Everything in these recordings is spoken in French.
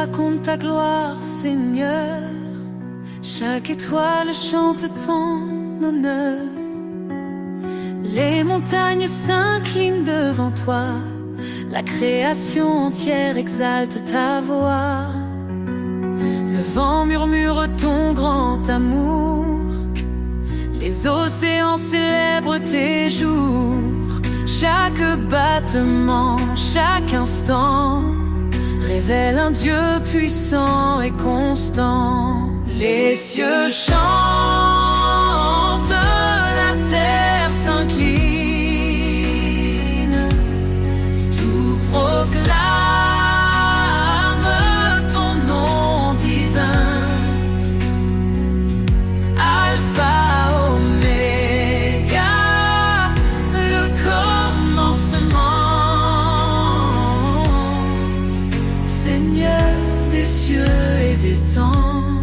raconte ta gloire, Seigneur. Chaque étoile chante ton honneur. Les montagnes s'inclinent devant toi. La création entière exalte ta voix. Le vent murmure ton grand amour. Les océans célèbrent tes jours. Chaque battement, chaque instant révèle un Dieu puissant et constant. Les cieux chantent, la terre s'incline, tout proclame ton nom divin. Alpha, Oméga, le commencement. Seigneur des cieux et des temps,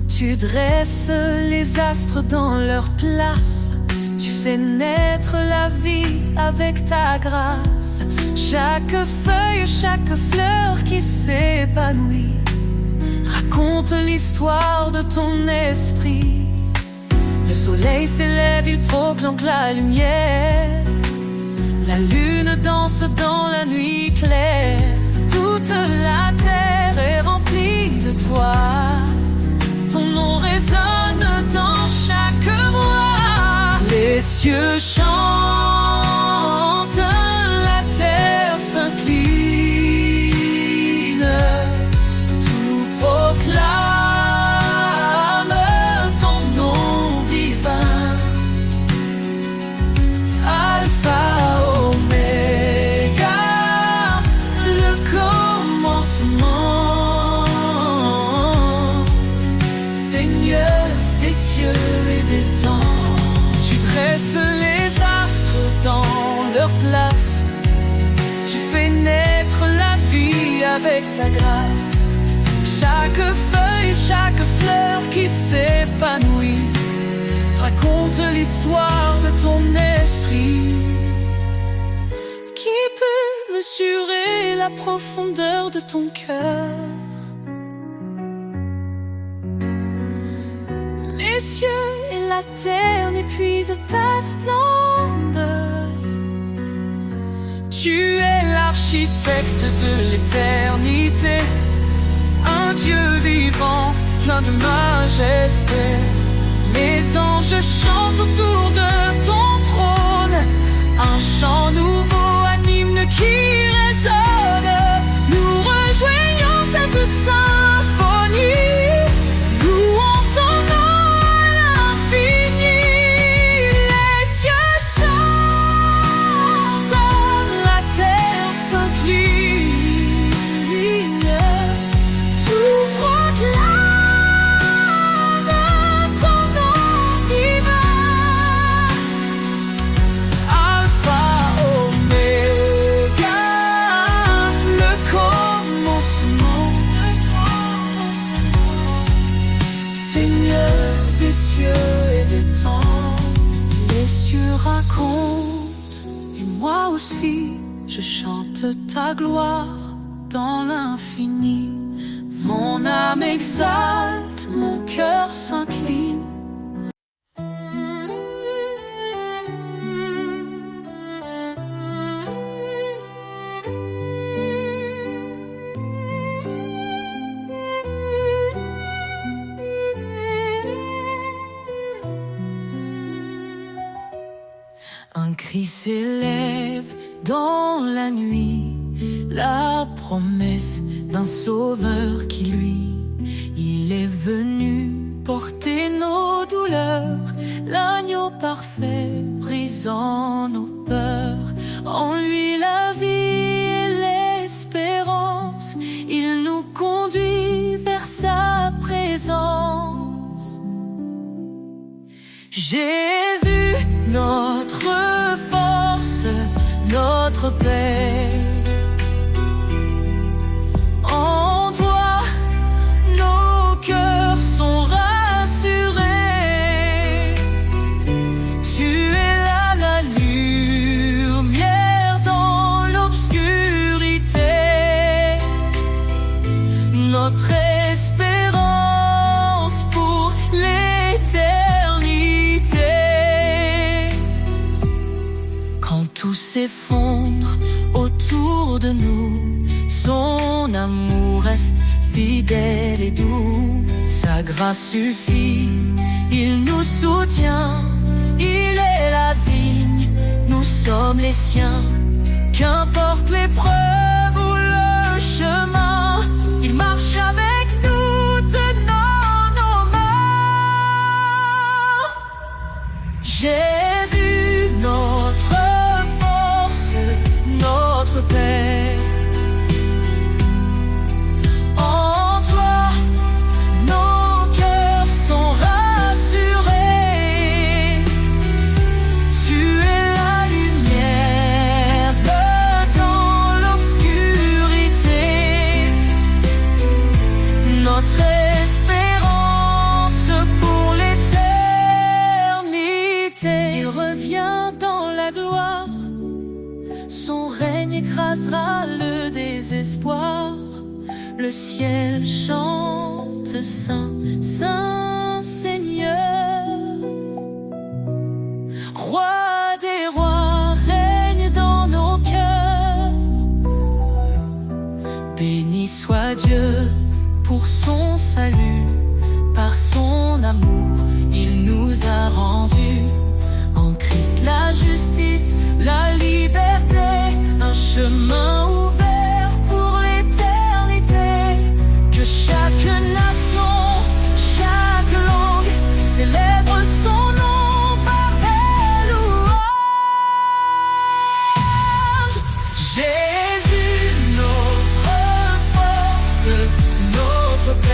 tu dresses les astres dans leur place. Tu fais naître la vie avec ta grâce. Chaque feuille, chaque fleur qui s'épanouit raconte l'histoire de ton esprit. Le soleil s'élève, il proclame la lumière. La lune danse dans la nuit claire. Toute la terre est remplie de toi. Ton nom résonne dans chaque voix. Les cieux chantent, la terre s'incline, tout proclame ton nom divin. Alpha, Oméga, le commencement. Seigneur des cieux et des temps, tu dresses les astres dans leur place. Tu fais naître la vie avec ta grâce. Chaque feuille, chaque fleur qui s'épanouit raconte l'histoire de ton esprit. Qui peut mesurer la profondeur de ton cœur? Les cieux et la terre n'épuisent ta splendeur. Tu es l'architecte de l'éternité, un Dieu vivant, plein de majesté. Les anges chantent autour de ton trône, un chant nouveau, un hymne qui résonne. Nous rejoignons cette symphonie. Louons ton nom à l'infini. Les cieux chantent, la terre s'incline, tout proclame ton nom divin. Alpha, Oméga, le commencement. Seigneur des cieux et des temps, les cieux racontent, et moi aussi je chante ta gloire dans l'infini. Mon âme exalte, mon cœur s'incline. Un cri s'élève dans la nuit, la promesse d'un sauveur qui lui, il est venu porter nos douleurs, l'agneau parfait brisant nos peurs. En lui la vie et l'espérance, il nous conduit vers sa présence. Jésus, notre force, notre paix. En toi, nos cœurs sont rassurés. Tu es là, la lumière dans l'obscurité. tout s'effondre autour de nous. Son amour reste fidèle et doux. Sa grâce suffit, il nous soutient. Il est la vigne, nous sommes les siens. Qu'importe l'épreuve ou le chemin, il marche avec nous, tenant nos mains. Jésus, notre force, notre paix. En toi, nos cœurs sont rassurés. Tu es la lumière dans l'obscurité. Notre espérance pour l'éternité. Il revient dans la gloire. Son règne écrasera le désespoir. Le ciel chante Saint, Saint Seigneur. Roi des rois, règne dans nos cœurs. Béni soit Dieu pour son salut. Par son amour, il nous a rendus. En Christ la justice, la liberté, un chemin ouvert pour l'éternité. Que chaque nation, chaque langue célèbre son nom par des louanges. Jésus, notre force, notre paix.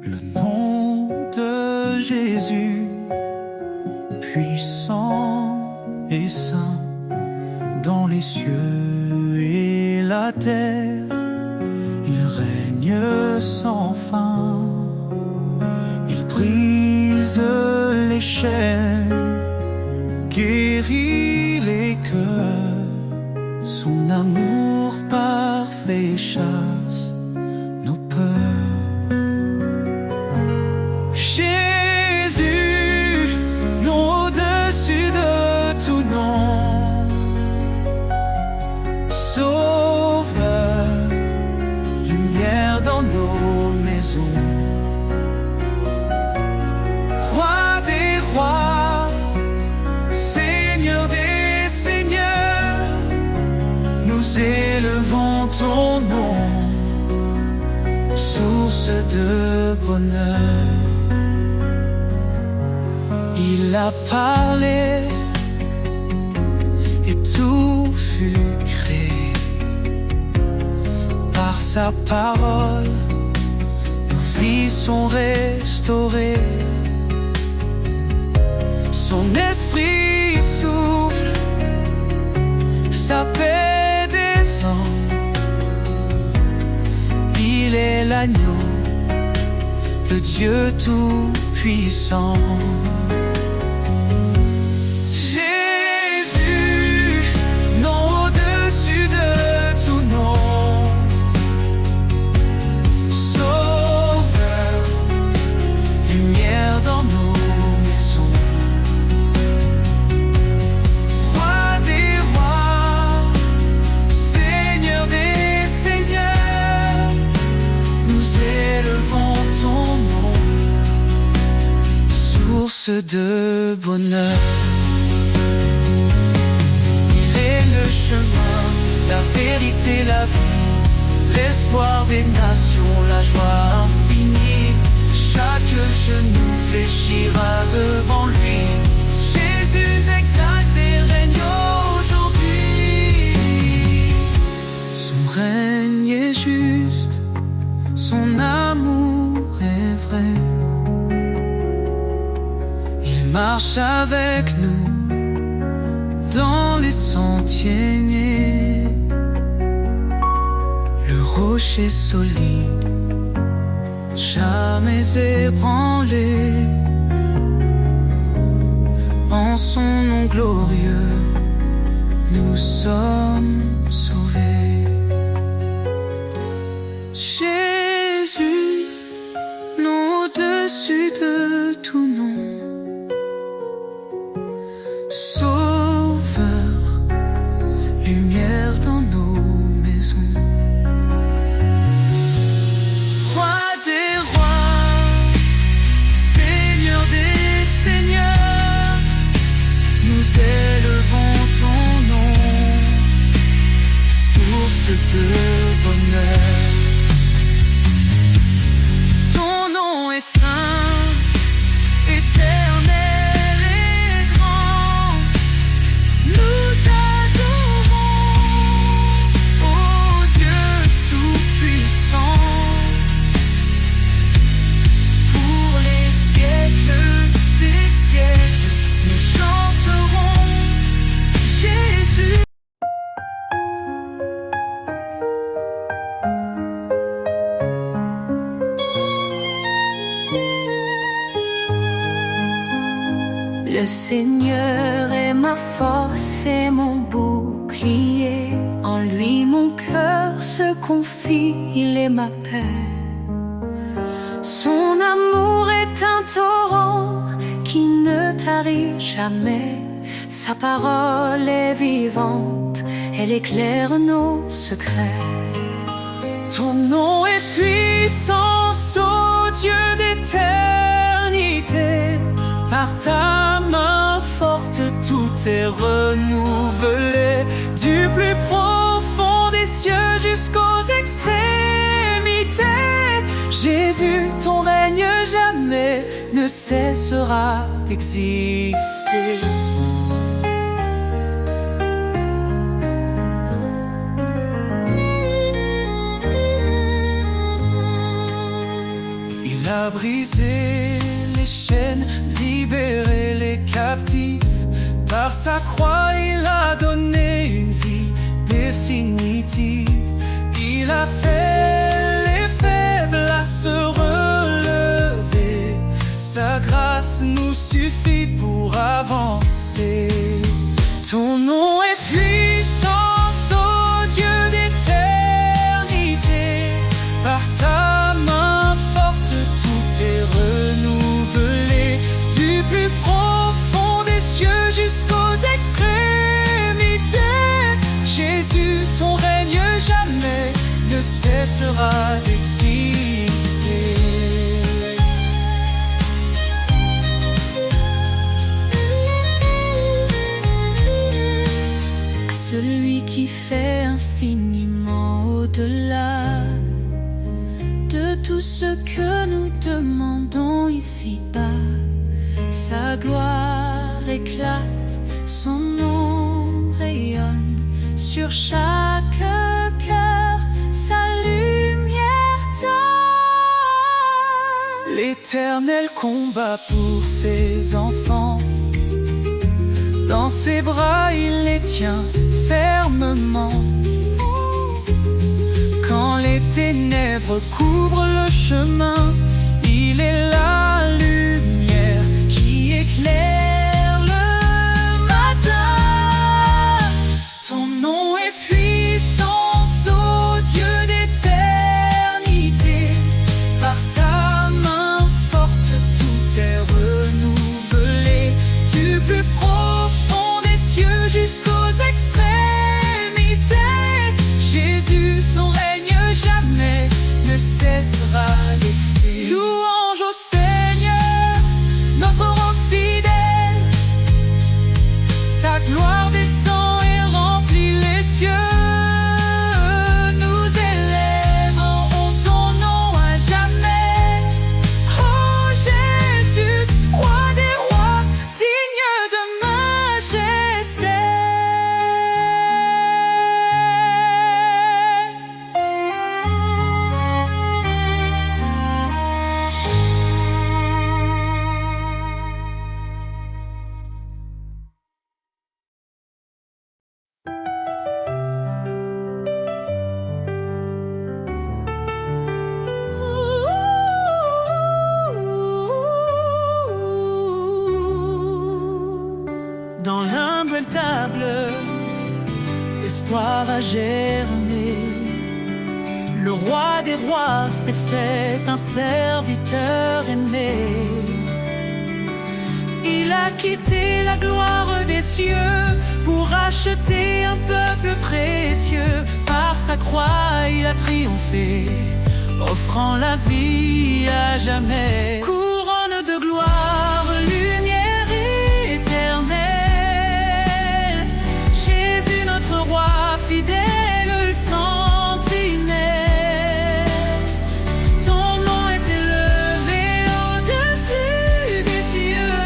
Le nom de Jésus, puissant et saint, dans les cieux et la terre, il règne sans fin. Il brise les chaînes, guérit les cœurs. Son amour parfait chasse nos peurs. Jésus, nom au-dessus de tout nom, Sauveur, lumière dans nos maisons. Roi des rois, Seigneur des seigneurs, nous élevons ton nom, source de bonheur. Il a parlé et tout fut créé. Par sa parole, nos vies sont restaurées. Son esprit souffle, sa paix descend. Il est l'agneau, le Dieu tout-puissant. Jésus, nom au-dessus de tout nom, Sauveur, lumière dans nos maisons. Roi des rois, Seigneur des seigneurs, nous élevons ton nom, source de bonheur. Il est le chemin, la vérité, la vie, l'espoir des nations, la joie infinie. Chaque genou fléchira devant lui. Jésus exalté règne aujourd'hui. Son règne est juste, son amour est vrai. Il marche avec nous dans les sentiers nés. Le rocher solide, jamais ébranlé. En son nom glorieux, nous sommes sauvés. Jésus, nom au-dessus de tout nom. Sauveur, lumière dans nos maisons. Roi des rois, Seigneur des seigneurs, nous élevons ton nom, source de bonheur. Ton nom est saint, éternel et grand. Nous t'adorons, ô Dieu tout-puissant. Pour les siècles des siècles, nous chanterons Jésus. Le Seigneur est ma force et mon bouclier. En lui mon cœur se confie, il est ma paix. Son amour est un torrent qui ne tarit jamais. Sa parole est vivante, elle éclaire nos secrets. Ton nom est puissance, ô Dieu d'éternité. Par ta main forte, tout est renouvelé. Du plus profond des cieux jusqu'aux extrémités. Jésus, ton règne jamais ne cessera d'exister. Il a brisé les chaînes, libéré les captifs. Par sa croix, il a donné une vie définitive. Il appelle les faibles à se relever. Sa grâce nous suffit pour avancer. Ton nom est puissance, ô Dieu d'éternité. Par ta main forte, tout est renouvelé. Du plus profond des cieux jusqu'aux extrémités. Jésus, ton règne jamais ne cessera d'exister. À celui qui fait infiniment au-delà de tout ce que nous demandons ici-bas. Sa gloire éclate, son nom rayonne sur chaque cœur, sa lumière donne. L'Éternel combat pour ses enfants. Dans ses bras, il les tient fermement. Quand les ténèbres couvrent le chemin, il est la lumière qui éclaire le matin. Ton nom est puissance, ô Dieu d'éternité. Par ta main forte, tout est renouvelé. Du plus profond des cieux jusqu'aux extrémités. Jésus, ton règne jamais ne cessera d'exister. Louange au Seigneur. l'espoir a germé. Le roi des rois s'est fait un serviteur aimé. Il a quitté la gloire des cieux pour acheter un peuple précieux. Par sa croix il a triomphé, offrant la vie à jamais. Couronne de gloire, lumière éternelle, Jésus notre roi fidèle, le sentinelle. Ton nom est élevé au-dessus des cieux.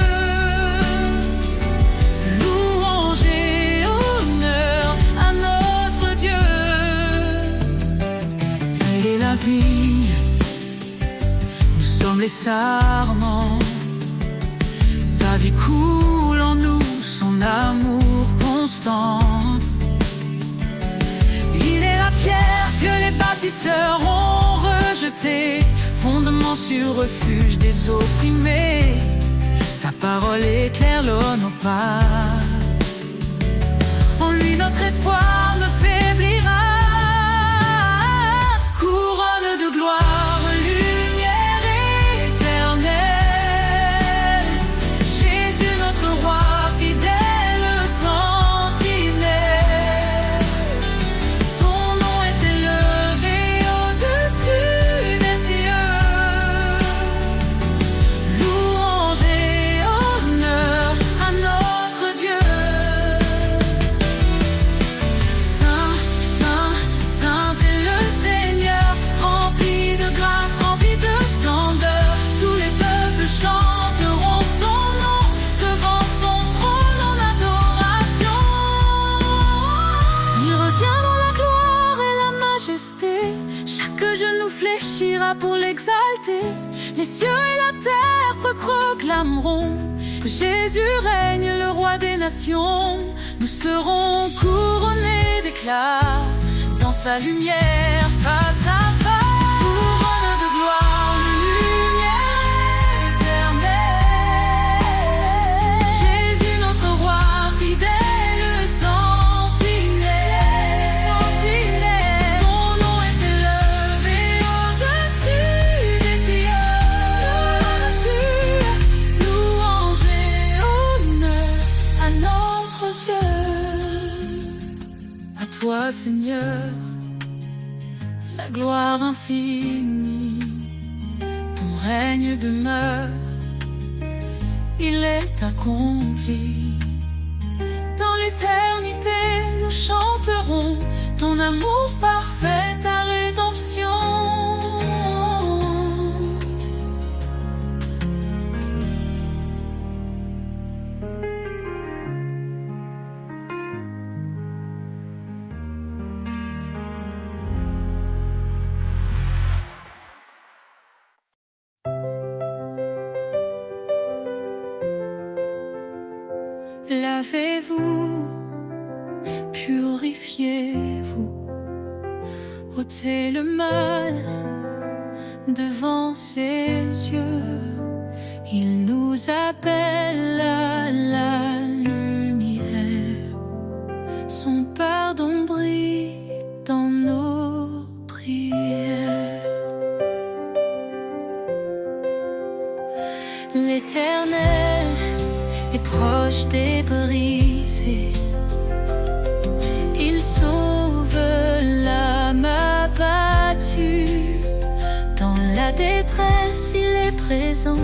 Louange et honneur à notre Dieu. Il est la vigne, nous sommes les sarments. Sa vie coule en nous, son amour constant. Il est la pierre que les bâtisseurs ont rejetée, fondement sur refuge des opprimés. Sa parole éclaire nos pas. En lui notre espoir ne faiblira. Couronne de gloire, lumière éternelle, Jésus notre roi fidèle, sentinelle. Ton nom est élevé au-dessus des cieux. Louange et honneur à notre Dieu. Saint, saint, saint est le Seigneur, rempli de grâce, rempli de splendeur. Tous les peuples chanteront son nom devant son trône en adoration. Il revient dans la gloire et la majesté, chaque genou fléchira pour l'exalter. Les cieux et la terre proclameront que Jésus règne, le roi des nations. Nous serons couronnés d'éclat dans sa lumière face à face. Couronne de gloire, lumière éternelle, Jésus notre roi fidèle, sentinelle. Ton nom est élevé au-dessus des cieux. Louange et honneur à notre Dieu. À toi Seigneur, la gloire infinie, ton règne demeure, il est accompli. Dans l'éternité, nous chanterons ton amour parfait, ta rédemption. Lavez-vous, purifiez-vous, ôtez le mal devant ses yeux. Il nous appelle à la lumière, son pardon brille dans nos prières. L'Éternel est proche des brisés, il sauve l'âme abattue. Dans la détresse, il est présent,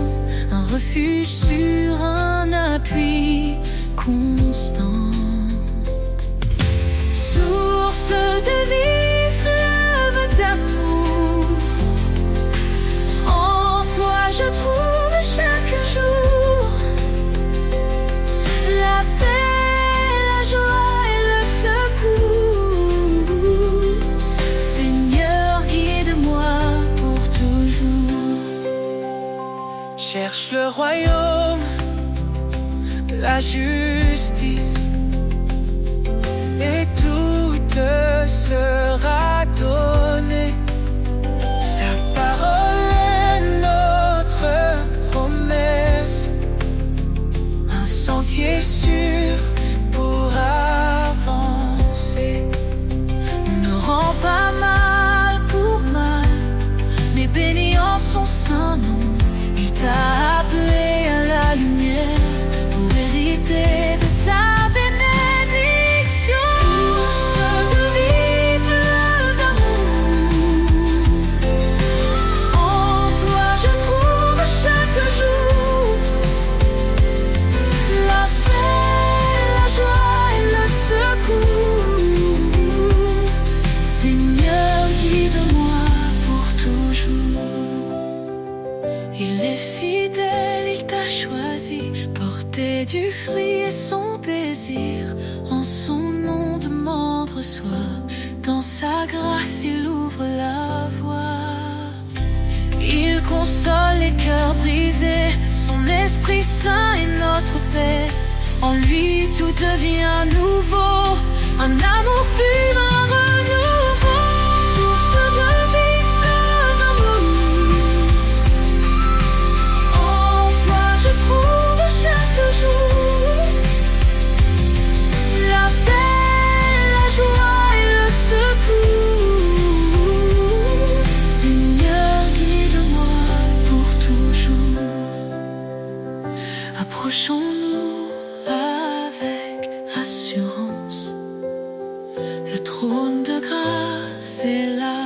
un refuge sûr, un appui constant. Source de vie, fleuve d'amour, en toi je trouve chaque jour la paix, la joie et le secours. Seigneur, guide-moi pour toujours. Cherche le royaume, la justice, et tout te sera donné. Sa parole est notre promesse, un sentier sûr pour avancer. reçoit. Dans sa grâce, il ouvre la voie. Il console les cœurs brisés. Son Esprit Saint est notre paix. En lui, tout devient nouveau. Un amour pur, un renouveau. Source de vie, fleur d'amour. En toi, je trouve chaque jour la paix, la joie et le secours. Seigneur, guide-moi pour toujours. Approchons-nous avec assurance. Le trône de grâce est là.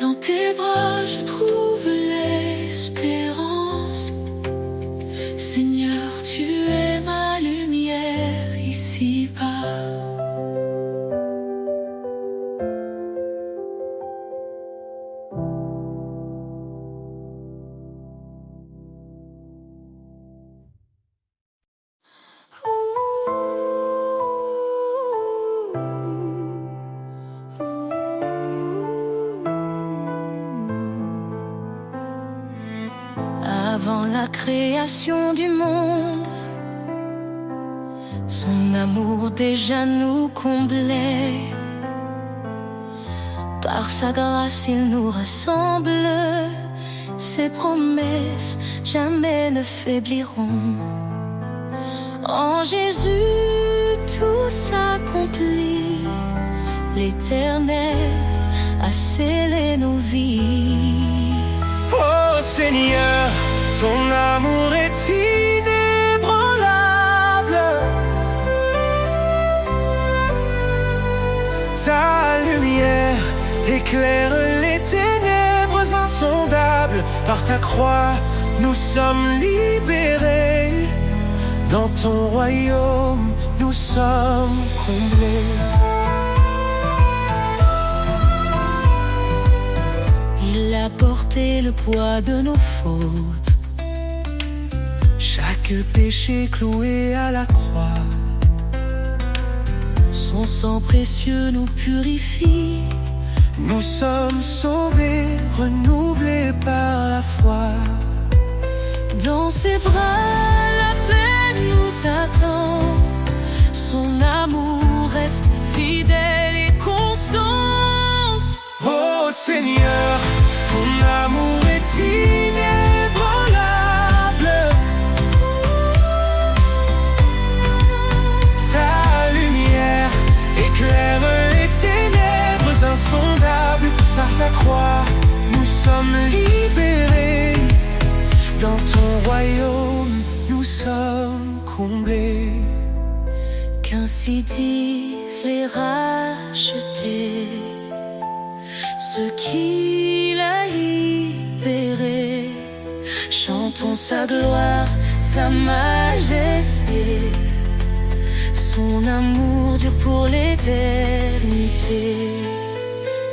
Dans tes bras, je trouve l'espérance. Seigneur, tu es ma lumière ici-bas. Avant la création du monde, son amour déjà nous comblait. Par sa grâce, il nous rassemble. Ses promesses jamais ne faibliront. En Jésus, tout s'accomplit. L'Éternel a scellé nos vies. Oh Seigneur, ton amour est inébranlable. Ta lumière éclaire les ténèbres insondables. Par ta croix, nous sommes libérés. Dans ton royaume, nous sommes comblés. Il a porté le poids de nos fautes. Chaque péché cloué à la croix. Son sang précieux nous purifie. Nous sommes sauvés, renouvelés par la foi. Dans ses bras, la paix nous attend. Son amour reste fidèle et constant. Oh Seigneur, ton amour est inébranlable. Ta lumière éclaire les ténèbres insondables. Par ta croix, nous sommes libérés. Dans ton royaume, nous sommes comblés. Qu'ainsi disent les rachetés, ceux qu'il a libérés. Chantons sa gloire, sa majesté. Son amour dure pour l'éternité.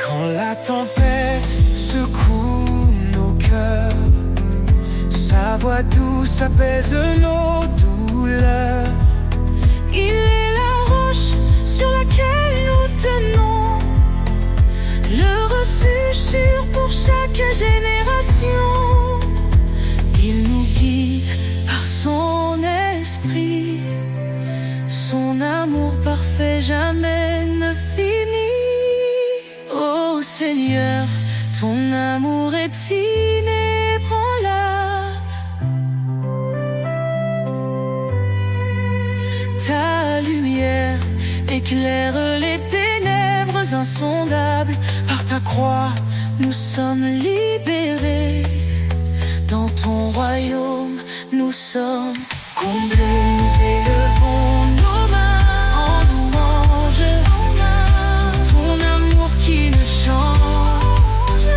Quand la tempête secoue nos cœurs, sa voix douce apaise nos douleurs. Il est la roche sur laquelle nous tenons, le refuge sûr pour chaque génération. Il nous guide par son esprit. Son amour parfait jamais ne finit. Oh Seigneur, ton amour est inébranlable. Ta lumière éclaire les ténèbres insondables. Par ta croix, Nous sommes libérés. Dans ton royaume, nous sommes comblés. Nous élevons nos mains en louange pour ton amour qui ne change.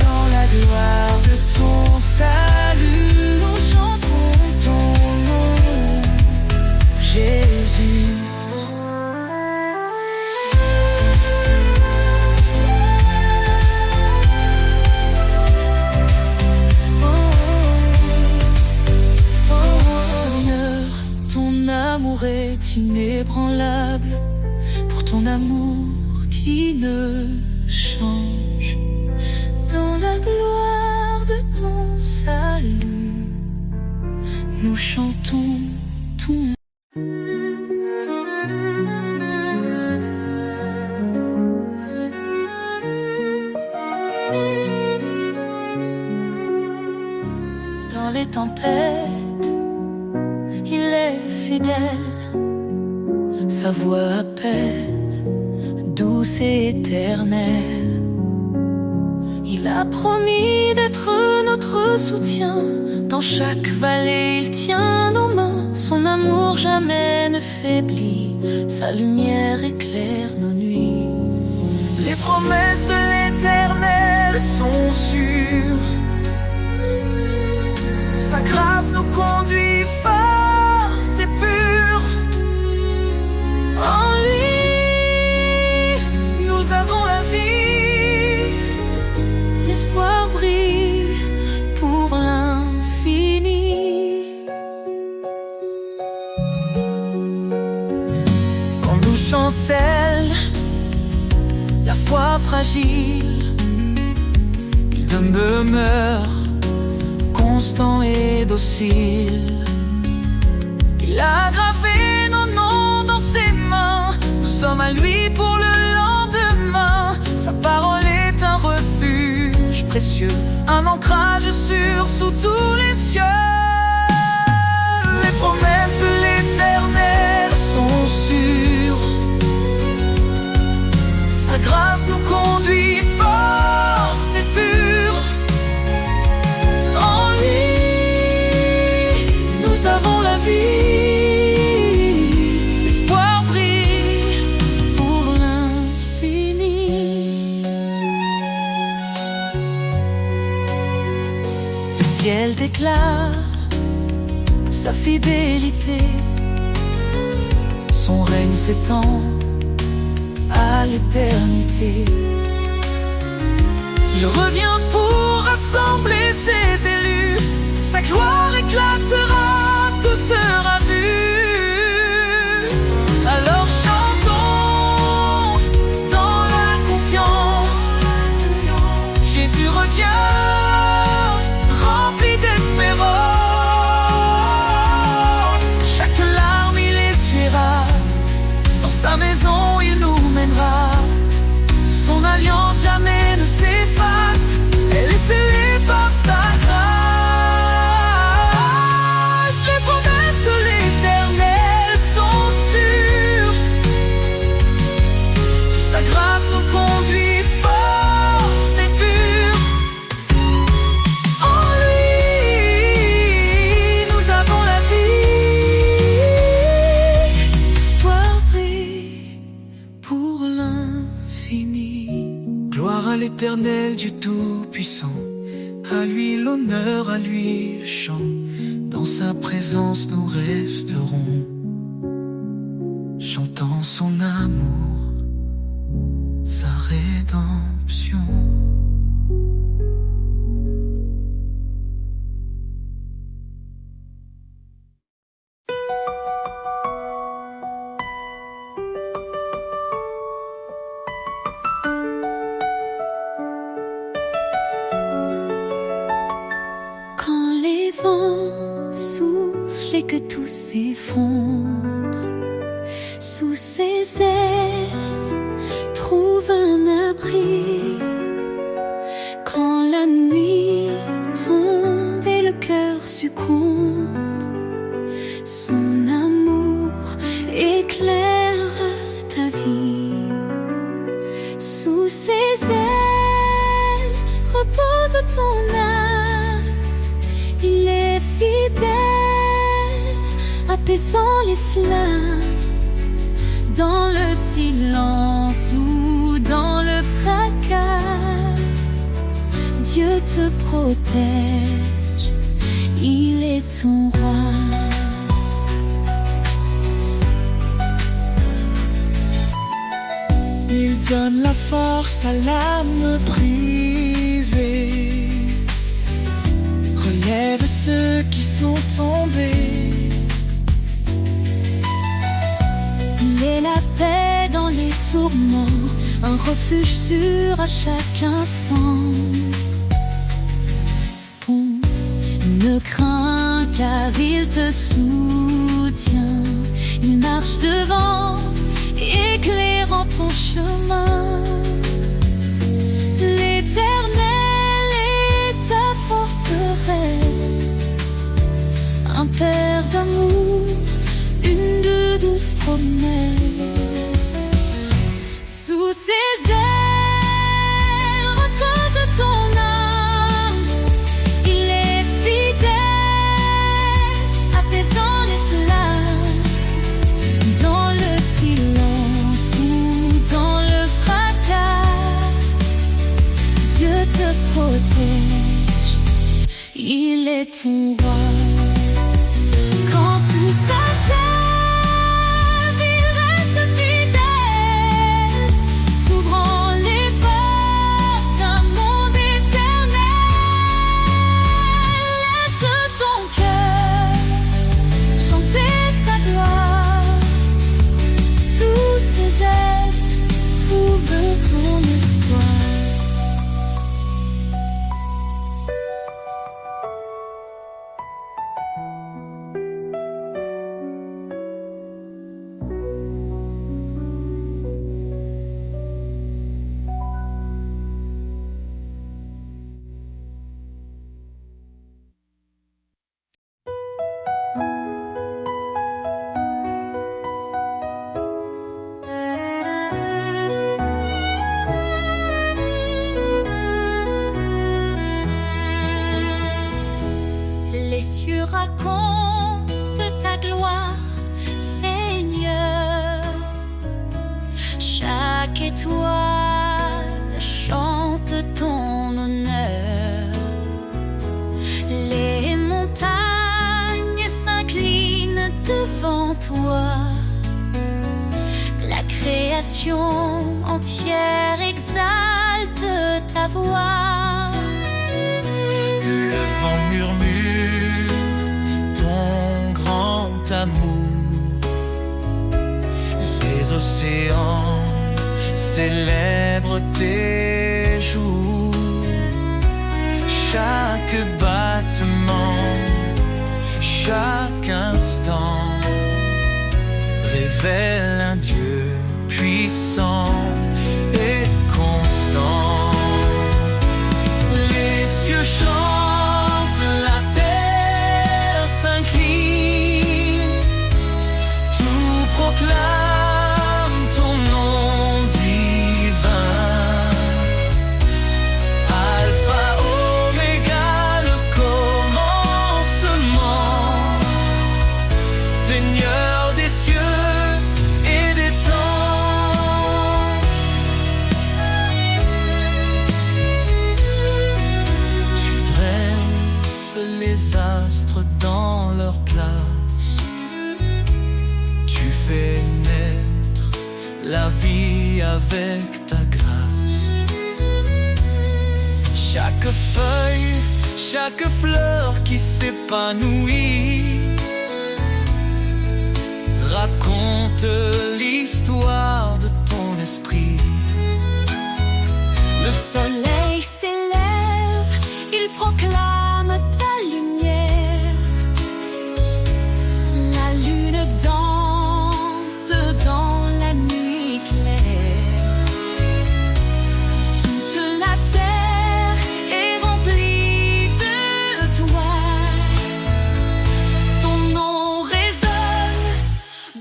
Dans la gloire de ton salut, nous chantons ton nom, Jésus. Ton amour est inébranlable, pour ton amour qui ne change. Dans la gloire de ton salut, nous chantons ton. Dans les tempêtes, il est fidèle, sa voix apaise, douce et éternelle. Il a promis d'être notre soutien, dans chaque vallée il tient nos mains. Son amour jamais ne faiblit, sa lumière éclaire nos nuits. Les promesses de l'Éternel sont sûres, sa grâce nous conduit forte et pure. En lui, nous avons la vie, l'espoir brille pour l'infini. Quand nous chancelle la foi fragile, il demeure constant et docile. Il a gravé nos noms dans ses mains, nous sommes à lui pour le lendemain. Sa parole est un refuge précieux, un ancrage sûr sous tous les cieux. Les promesses de l'Éternel sont sûres, sa grâce nous conduit forte et pure. En lui, nous avons la vie, l'espoir brille pour l'infini. Le ciel déclare sa fidélité, son règne s'étend à l'éternité. il revient pour rassembler ses élus, sa gloire éclatera, tout sera vu. Alors chantons dans la confiance, Jésus revient, rempli d'espérance. Chaque larme il essuiera, dans sa maison il nous mènera. Son alliance jamais ne s'efface, elle est scellée par sa grâce. Les promesses de l'Éternel sont sûres, sa grâce nous conduit forte et pure. En lui, nous avons la vie, l'espoir brille pour l'infini. Gloire à l'Éternel, Dieu Tout-Puissant, à lui l'honneur, à lui le chant. Dans sa présence nous resterons, chantant son amour, sa rédemption. Quand les vents soufflent et que tout s'effondre, sous ses ailes, trouve un abri. Quand la nuit tombe et le cœur succombe, son amour éclaire ta vie. Sous ses ailes, repose ton âme. Il est fidèle, apaisant les flammes. Dans le silence ou dans le fracas, Dieu te protège, il est ton roi. Il donne la force à l'âme brisée, relève ceux qui sont tombés. et la paix dans les tourments, un refuge sûr à chaque instant. Ne crains car il te soutient, il marche devant, éclairant ton chemin. L'Éternel est ta forteresse, un Père d'amour, une de douces promesses. Sous ses ailes repose ton âme, il est fidèle, apaisant les flammes. Dans le silence ou dans le fracas, Dieu te protège, il est ton roi. Quand tout s'achève, il reste fidèle, t'ouvrant les portes d'un monde éternel. Laisse ton cœur chanter sa gloire, sous ses ailes, trouve ton espoir. Les cieux racontent ta gloire, Seigneur. Chaque étoile chante ton honneur. Les montagnes s'inclinent devant toi. La création entière exalte ta voix. Le vent murmure ton grand amour, les océans célèbrent tes jours. Chaque battement, chaque instant révèle un Dieu puissant et constant. Les cieux chantent, la terre s'incline, tout proclame ton nom divin. Alpha, Oméga, le commencement, Seigneur des cieux et des temps. Tu dresses les astres dans leur place, tu fais naître la vie avec ta grâce. Chaque feuille, chaque fleur qui s'épanouit raconte l'histoire de ton esprit. Le soleil s'élève, il proclame ta lumière. La lune danse dans la nuit claire. Toute la terre est remplie de toi. Ton nom résonne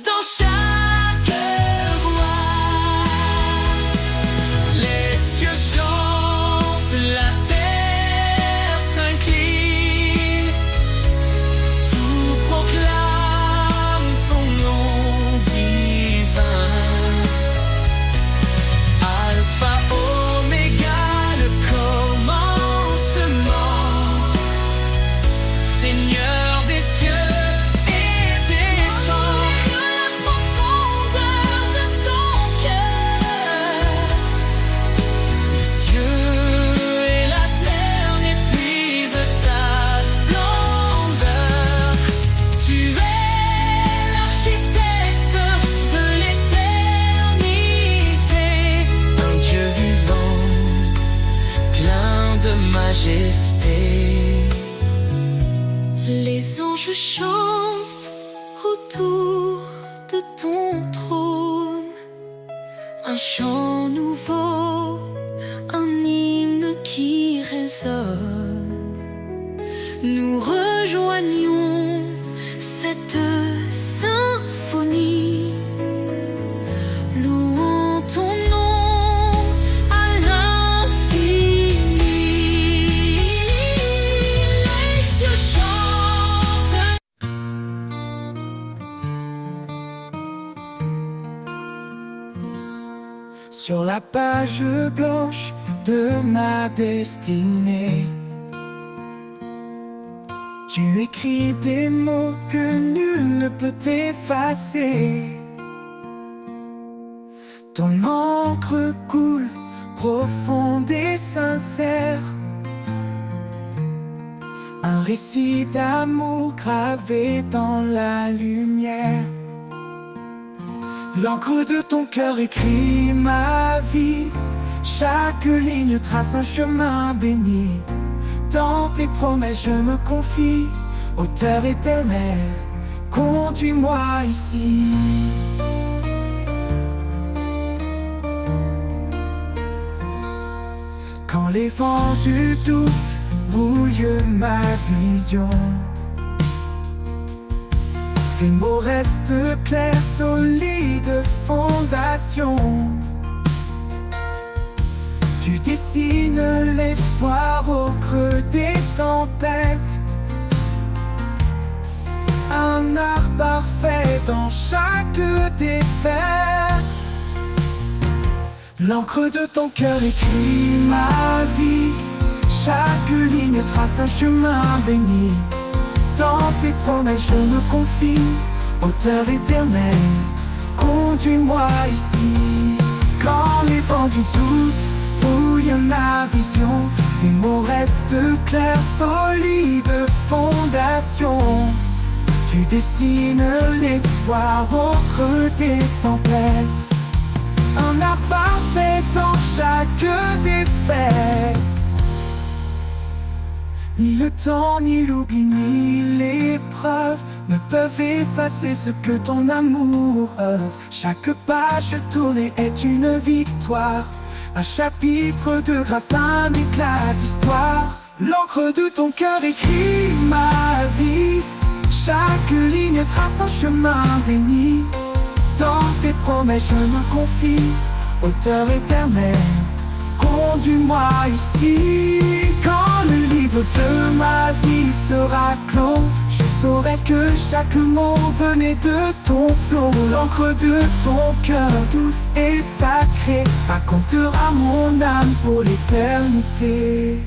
dans chaque voix. Les cieux chantent. chant nouveau, un hymne qui résonne. Nous rejoignons cette symphonie, louons ton nom à l'infini. Les cieux chantent. Sur la page blanche de ma destinée, tu écris des mots que nul ne peut effacer. Ton encre coule, profonde et sincère, un récit d'amour gravé dans la lumière. L'encre de ton cœur écrit ma vie, chaque ligne trace un chemin béni. Dans tes promesses je me confie, auteur éternel, conduis-moi ici. Quand les vents du doute brouillent ma vision, tes mots restent clairs, solides fondations. Tu dessines l'espoir au creux des tempêtes, un art parfait dans chaque défaite. L'encre de ton cœur écrit ma vie, chaque ligne trace un chemin béni. Dans tes promesses je me confie, auteur éternel, conduis-moi ici. Quand les vents du doute brouillent ma vision, tes mots restent clairs, solides fondations. Tu dessines l'espoir au creux des tempêtes, un art parfait dans chaque défaite. Ni le temps, ni l'oubli, ni l'épreuve ne peuvent effacer ce que ton amour œuvre. Chaque page tournée est une victoire, un chapitre de grâce, un éclat d'histoire. L'encre de ton cœur écrit ma vie, chaque ligne trace un chemin béni. Dans tes promesses je me confie, auteur éternel, conduis-moi ici. Quand le livre de ma vie sera clos, je saurai que chaque mot venait de ton flot. L'encre de ton cœur douce et sacrée racontera mon âme pour l'éternité.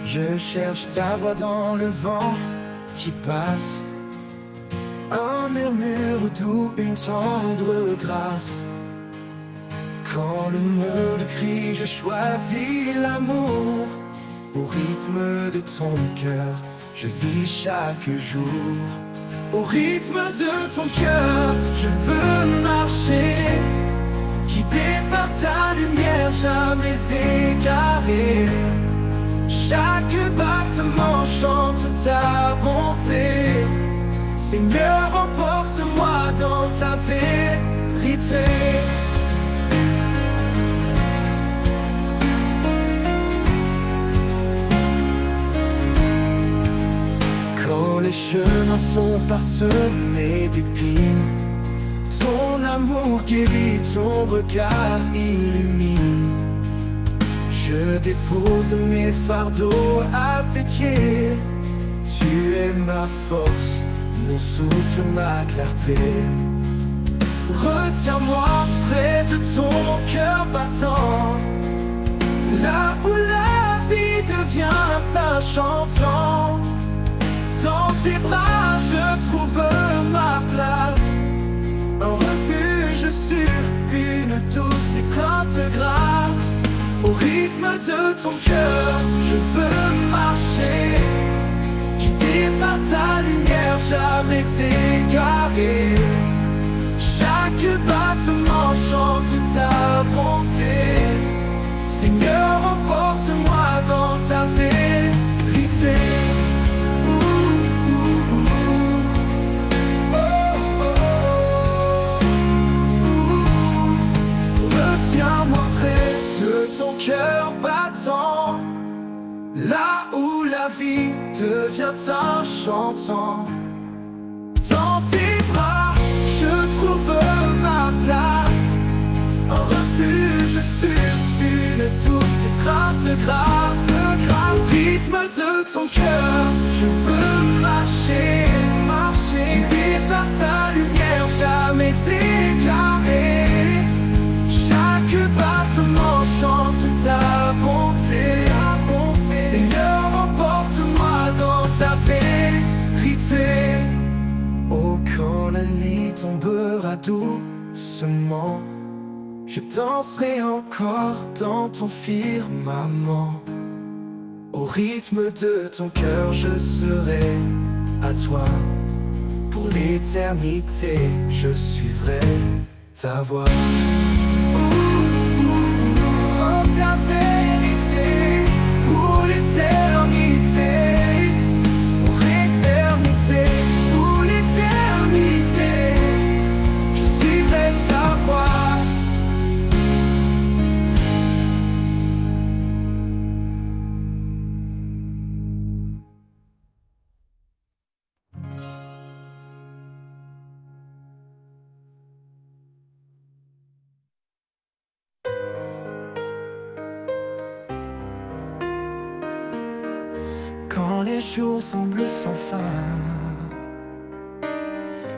Je cherche ta voix dans le vent qui passe, un murmure doux, une tendre grâce. Quand le monde crie, je choisis l'amour. Au rythme de ton cœur, je vis chaque jour. Au rythme de ton cœur, je veux marcher, guidé par ta lumière, jamais égaré. Chaque battement chante ta bonté. Seigneur, emporte-moi dans ta vérité. Quand les chemins sont parsemés d'épines, ton amour guérit, ton regard illumine. Je dépose mes fardeaux à tes pieds. Tu es ma force, mon souffle, ma clarté. Retiens-moi près de ton cœur battant, là où la vie devient un chantant. Dans tes bras je trouve ma place, un refuge sur une douce étreinte grâce. Au rythme de ton cœur, je veux marcher, guidé par ta lumière, jamais égaré. Chaque battement chante ta bonté. Seigneur, emporte-moi dans ta vérité. Retiens-moi près de ton cœur battant, là où la vie devient un chantant. Dans tes bras, je trouve ma place, un refuge sur une douce étreinte grâce. Rythme de ton cœur, je veux marcher, guidé par ta lumière, jamais égaré. Chaque battement chante ta bonté. Seigneur, emporte-moi dans ta vérité. Oh, quand la nuit tombera doucement, je danserai encore dans ton firmament. Au rythme de ton cœur, je serai à toi. Pour l'éternité, je suivrai ta voix. Ta vérité, pour l'éternité, pour l'éternité, pour l'éternité, je suivrai ta voix. Quand les jours semblent sans fin,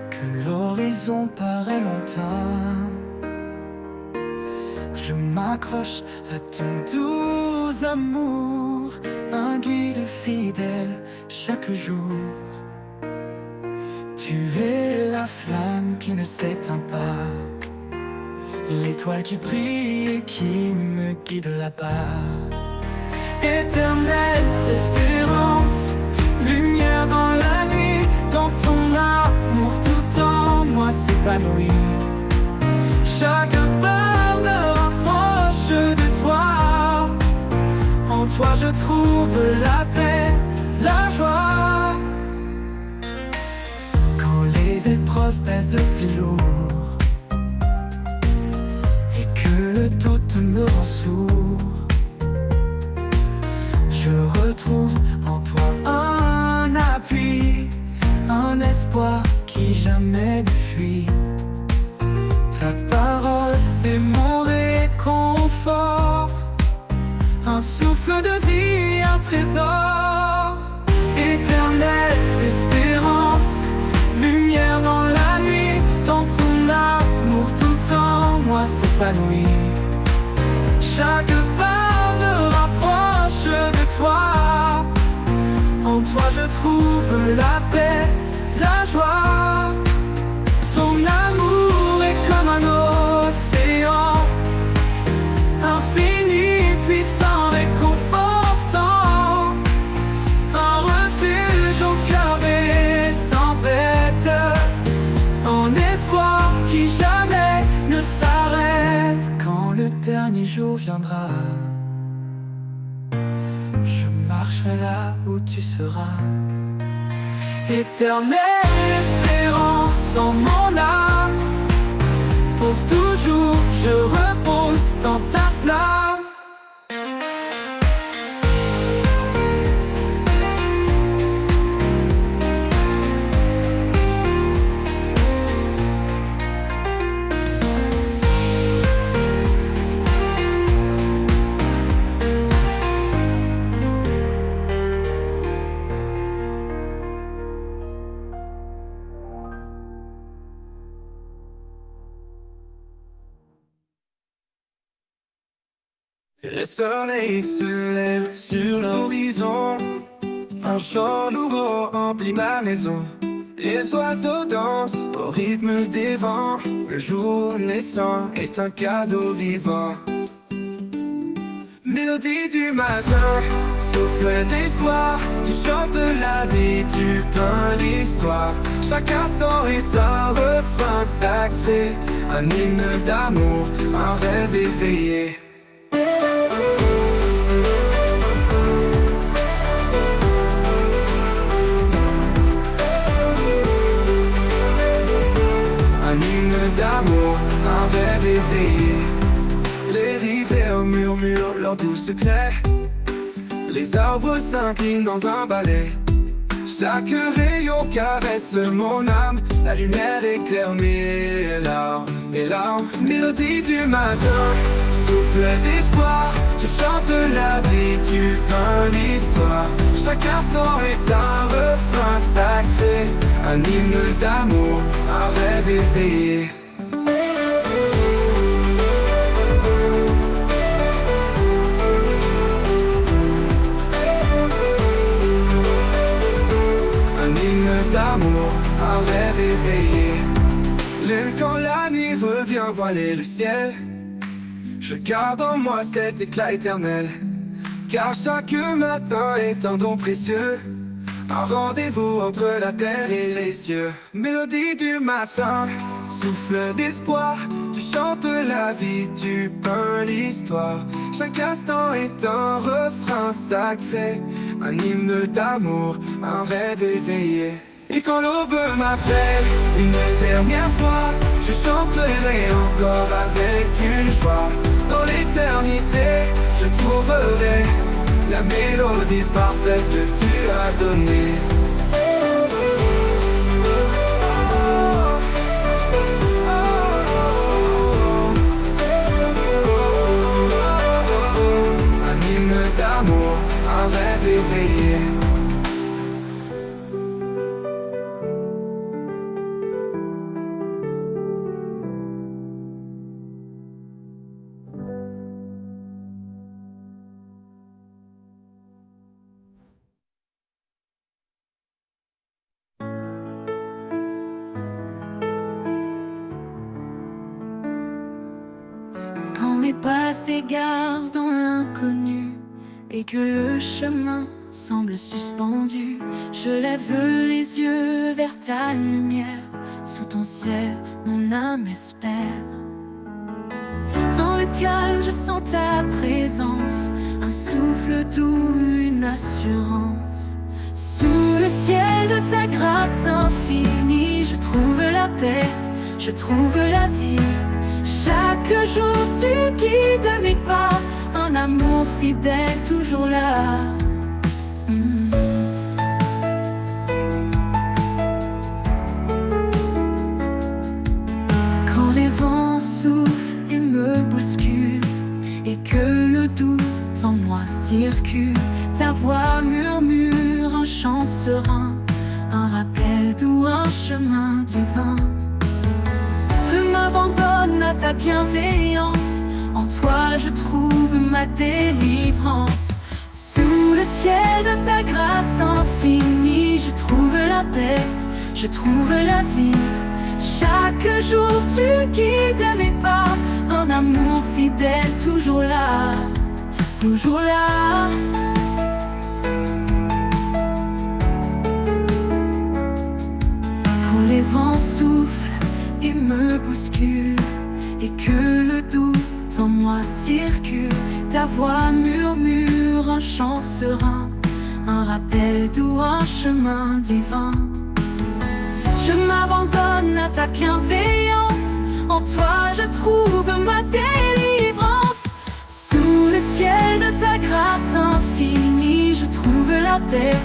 que l'horizon paraît lointain, je m'accroche à ton doux amour, un guide fidèle chaque jour. Tu es la flamme qui ne s'éteint pas, l'étoile qui brille et qui me guide là-bas. Éternelle espérance, lumière dans la nuit, dans ton amour tout en moi s'épanouit. Chaque pas me rapproche de toi, en toi je trouve la paix, la joie. Quand les épreuves pèsent si lourd et que le doute me rend sourd, je retrouve en toi un appui, un espoir qui jamais ne fuit. Ta parole est mon réconfort, un souffle de vie, un trésor. Éternelle espérance, lumière dans la nuit, dans ton amour tout en moi s'épanouit. Chaque pas me rapproche de toi, en toi je trouve la paix, la joie. Ton amour est comme un océan, infini, puissant, réconfortant, un refuge au cœur des tempêtes, un espoir qui jamais ne s'arrête. Quand le dernier jour viendra, je marcherai là où tu seras. Éternelle espérance en mon âme, pour toujours je repose dans ta flamme. Et le soleil se lève sur l'horizon, un chant nouveau remplit ma maison. Les oiseaux dansent au rythme des vents, le jour naissant est un cadeau vivant. Mélodie du matin, souffle d'espoir. Tu chantes la vie, tu peins l'histoire. Chaque instant est un refrain sacré, un hymne d'amour, un rêve éveillé. Un hymne d'amour, un rêve éveillé. Les rivières murmurent leurs doux secrets. Les arbres s'inclinent dans un ballet. Chaque rayon caresse mon âme. La lumière éclaire mes larmes. Mélodie du matin, souffle d'espoir. Tu chantes la vie, tu peins l'histoire. Chaque instant est un refrain sacré, un hymne d'amour, un rêve éveillé. D'amour, un rêve éveillé. L'aime quand la nuit revient voiler le ciel. Je garde en moi cet éclat éternel, car chaque matin est un don précieux, un rendez-vous entre la terre et les cieux. Mélodie du matin, souffle d'espoir. Tu chantes la vie, tu peins l'histoire. Chaque instant est un refrain sacré, un hymne d'amour, un rêve éveillé. Et quand l'aube m'appelle une dernière fois, je chanterai encore avec une joie. Dans l'éternité, je trouverai la mélodie parfaite que tu as donnée. Un hymne d'amour, un rêve éveillé. Mes pas s'égarent dans l'inconnu et que le chemin semble suspendu, je lève les yeux vers ta lumière. Sous ton ciel, mon âme espère. Dans le calme, je sens ta présence, un souffle doux, une assurance. Sous le ciel de ta grâce infinie, je trouve la paix, je trouve la vie. Chaque jour tu guides mes pas, un amour fidèle toujours là. Quand les vents soufflent et me bousculent, et que le doute en moi circule, ta voix murmure un chant serein, un rappel doux, un chemin divin. Je m'abandonne à ta bienveillance, en toi je trouve ma délivrance. Sous le ciel de ta grâce infinie, je trouve la paix, je trouve la vie. Chaque jour tu guides mes pas, un amour fidèle toujours là, toujours là. Quand les vents soufflent et me bouscule, et que le doute en moi circule, ta voix murmure un chant serein, un rappel doux, un chemin divin. Je m'abandonne à ta bienveillance, en toi je trouve ma délivrance. Sous le ciel de ta grâce infinie, je trouve la paix,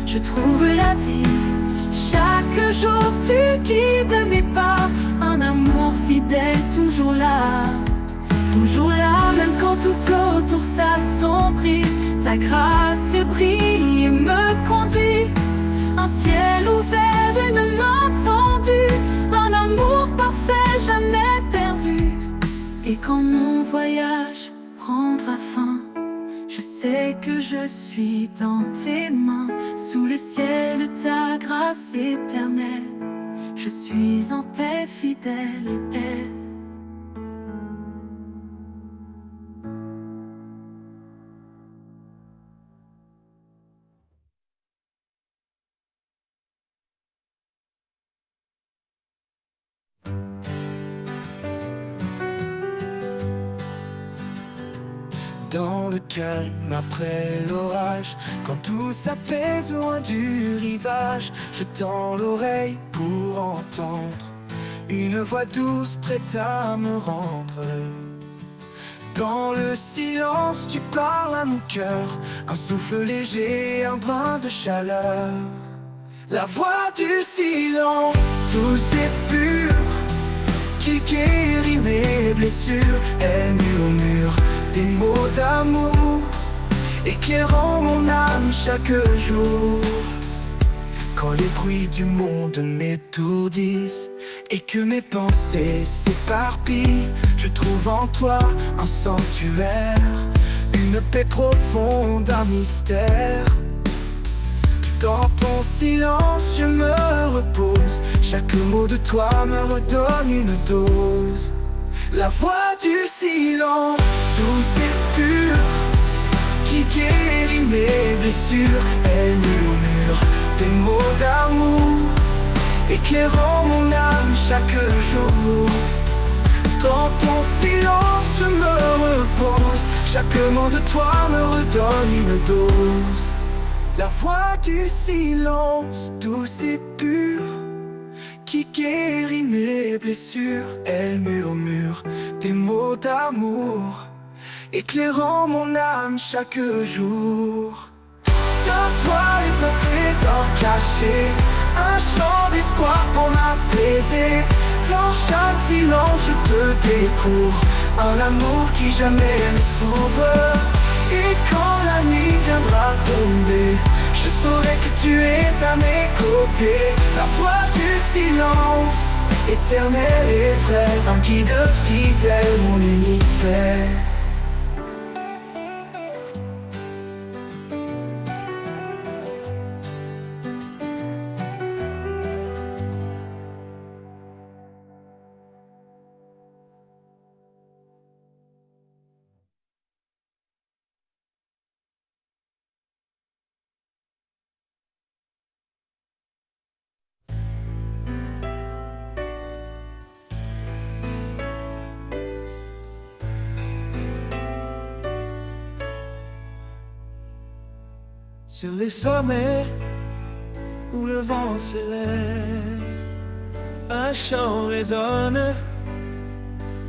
je trouve la vie. Chaque jour tu guides mes pas, un amour fidèle toujours là, toujours là. Même quand tout autour s'assombrit, ta grâce brille et me conduit. Un ciel ouvert, une main tendue, un amour parfait jamais perdu. Et quand mon voyage prendra fin, je sais que je suis dans tes mains. Sous le ciel de ta grâce éternelle, je suis en paix, fidèle et belle. dans le calme après l'orage. Quand tout s'apaise loin du rivage, je tends l'oreille pour entendre une voix douce prête à me rendre. Dans le silence, tu parles à mon cœur, un souffle léger, un brin de chaleur. La voix du silence, douce et pure, qui guérit mes blessures. Elle murmure des mots d'amour, éclairant mon âme chaque jour. Quand les bruits du monde m'étourdissent et que mes pensées s'éparpillent, je trouve en toi un sanctuaire, une paix profonde, un mystère. Dans ton silence je me repose, chaque mot de toi me redonne une dose. La voix du silence, douce et pure, qui guérit mes blessures. Elle murmure des mots d'amour, éclairant mon âme chaque jour. Dans ton silence je me repose, chaque mot de toi me redonne une dose. La voix du silence, douce et pure, qui guérit mes blessures. Elle murmure des mots d'amour, éclairant mon âme chaque jour. Ta voix est un trésor caché, un chant d'espoir pour m'apaiser. Dans chaque silence je te découvre un amour qui jamais ne s'ouvre. Et quand la nuit viendra tomber, je saurai que tu es à mes côtés. La voix du silence, éternelle et vraie, un guide fidèle, mon unique paix. Sur les sommets où le vent s'élève, un chant résonne,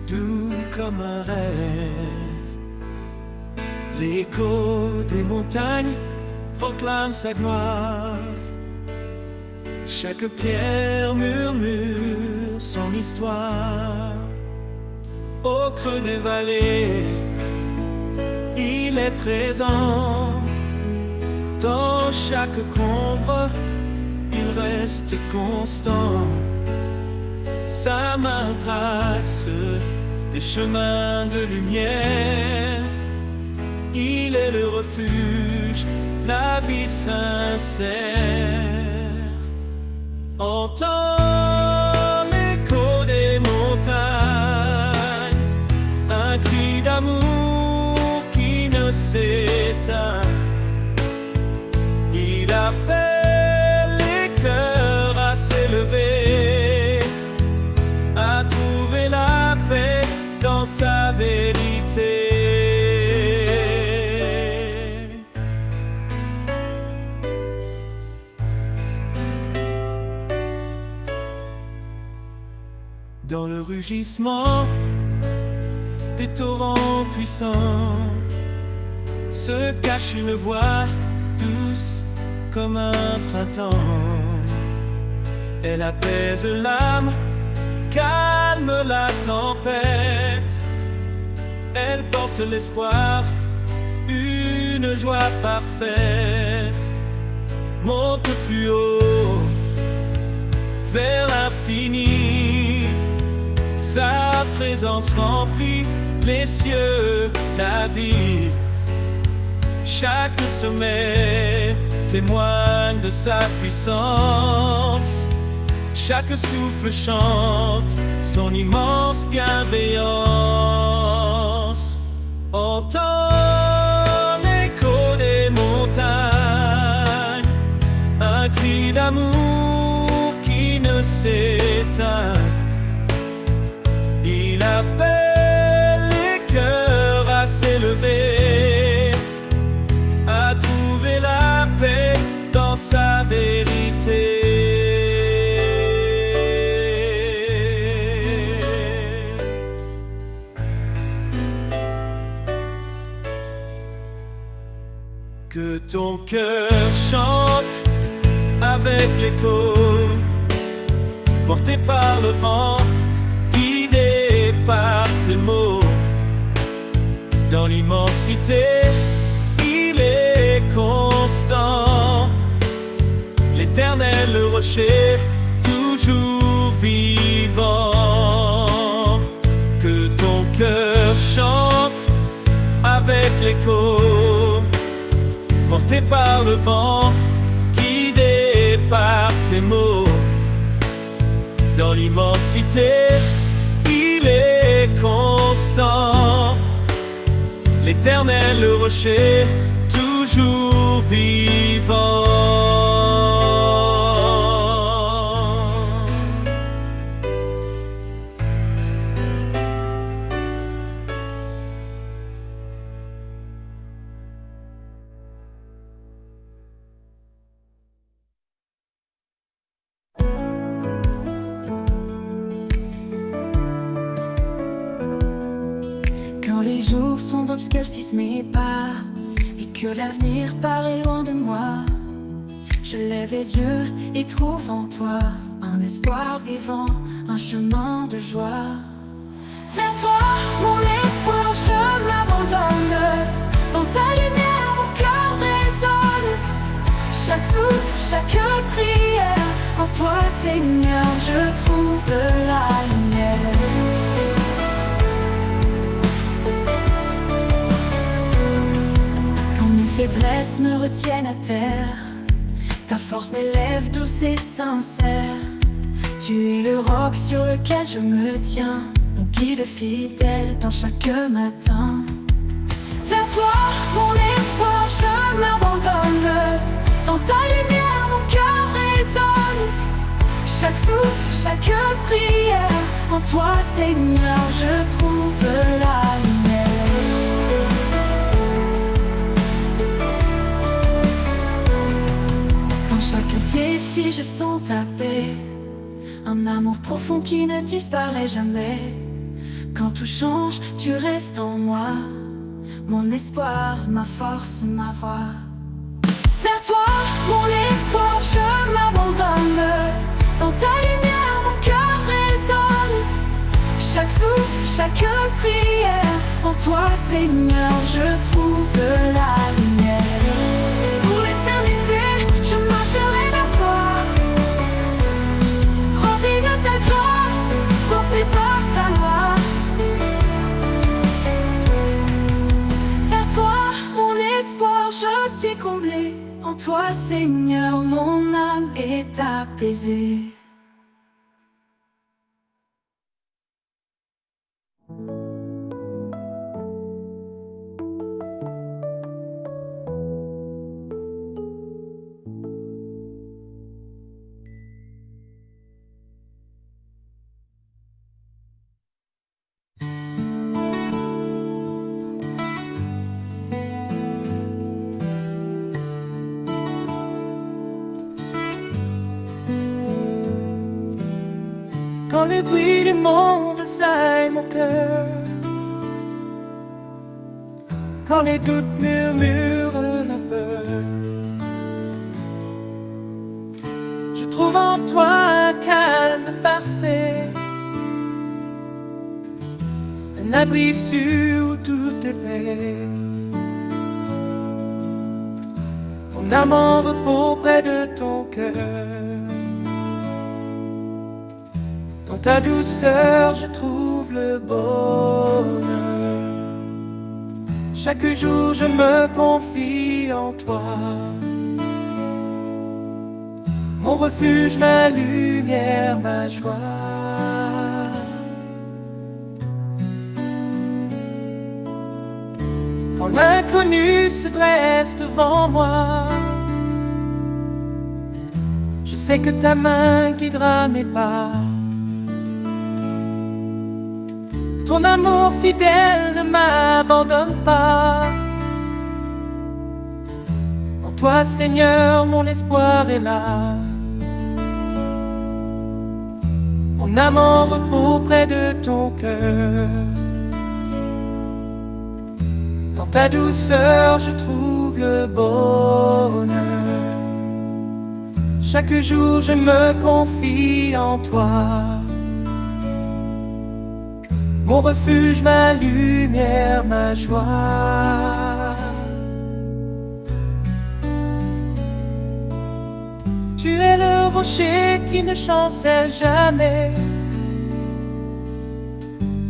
doux comme un rêve. L'écho des montagnes proclame sa gloire. Chaque pierre murmure son histoire. Au creux des vallées, il est présent. Dans chaque combre, il reste constant. Sa main trace des chemins de lumière. Il est le refuge, la vie sincère. Entends l'écho des montagnes, un cri d'amour qui ne s'éteint. Il appelle les cœurs à s'élever, à trouver la paix dans sa vérité. Dans le rugissement des torrents puissants se cache une voix douce comme un printemps. Elle apaise l'âme, calme la tempête. Elle porte l'espoir, une joie parfaite. Monte plus haut, vers l'infini. Sa présence remplit les cieux, la vie. Chaque sommet témoigne de sa puissance. Chaque souffle chante son immense bienveillance. Entends l'écho des montagnes, un cri d'amour qui ne s'éteint. Il appelle les cœurs à s'élever, Que ton cœur chante avec l'écho, porté par le vent, guidé par ses mots. Dans l'immensité, il est constant, l'éternel le rocher, toujours vivant. Que ton cœur chante avec l'écho, porté par le vent, guidé par ses mots. Dans l'immensité, il est constant, l'éternel le rocher, toujours vivant. Quand les jours sombres obscurcissent mes pas et que l'avenir paraît loin de moi, je lève les yeux et trouve en toi un espoir vivant, un chemin de joie. Vers toi, mon espoir, je m'abandonne. Dans ta lumière, mon cœur résonne. Chaque souffle, chaque prière, en toi, Seigneur, je trouve la lumière. Faiblesse me retiennent à terre, ta force m'élève douce et sincère. Tu es le roc sur lequel je me tiens, mon guide fidèle dans chaque matin. Vers toi, mon espoir, je m'abandonne. Dans ta lumière, mon cœur résonne. Chaque souffle, chaque prière, en toi, Seigneur, je trouve la lumière. Dans chaque défi, je sens ta paix, un amour profond qui ne disparaît jamais. Quand tout change, tu restes en moi, mon espoir, ma force, ma voix. Vers toi, mon espoir, je m'abandonne. Dans ta lumière, mon cœur résonne. Chaque souffle, chaque prière, en toi, Seigneur, je trouve la lumière. Pour l'éternité, je marcherai vers toi, rempli de ta grâce, porté par ta loi. Vers toi, mon espoir, je suis comblé. En toi, Seigneur, mon âme est apaisée. Quand les bruits du monde assaillent mon cœur, quand les doutes murmurent la peur, je trouve en toi un calme parfait, un abri sûr où tout est paix. Mon âme en repos près de ton cœur. Dans ta douceur, je trouve le bonheur. Chaque jour, je me confie en toi. Mon refuge, ma lumière, ma joie. Quand l'inconnu se dresse devant moi, je sais que ta main guidera mes pas. Ton amour fidèle ne m'abandonne pas. En toi, Seigneur, mon espoir est là. Mon âme en repos près de ton cœur. Dans Dans ta douceur je trouve le bonheur. Chaque jour je me confie en toi, mon refuge, ma lumière, ma joie. Tu es le rocher qui ne chancelle jamais,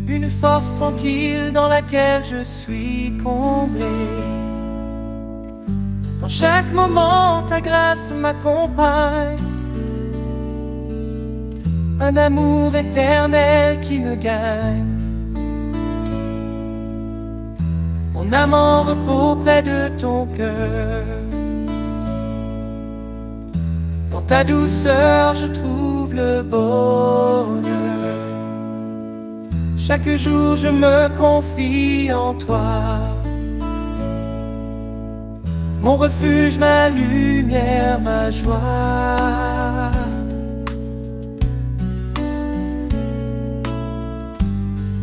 une force tranquille dans laquelle je suis comblé. Dans chaque moment, ta grâce m'accompagne, un amour éternel qui me gagne. Mon âme en repos près de ton cœur. Dans ta douceur, je trouve le bonheur. Chaque jour, je me confie en toi, mon refuge, ma lumière, ma joie.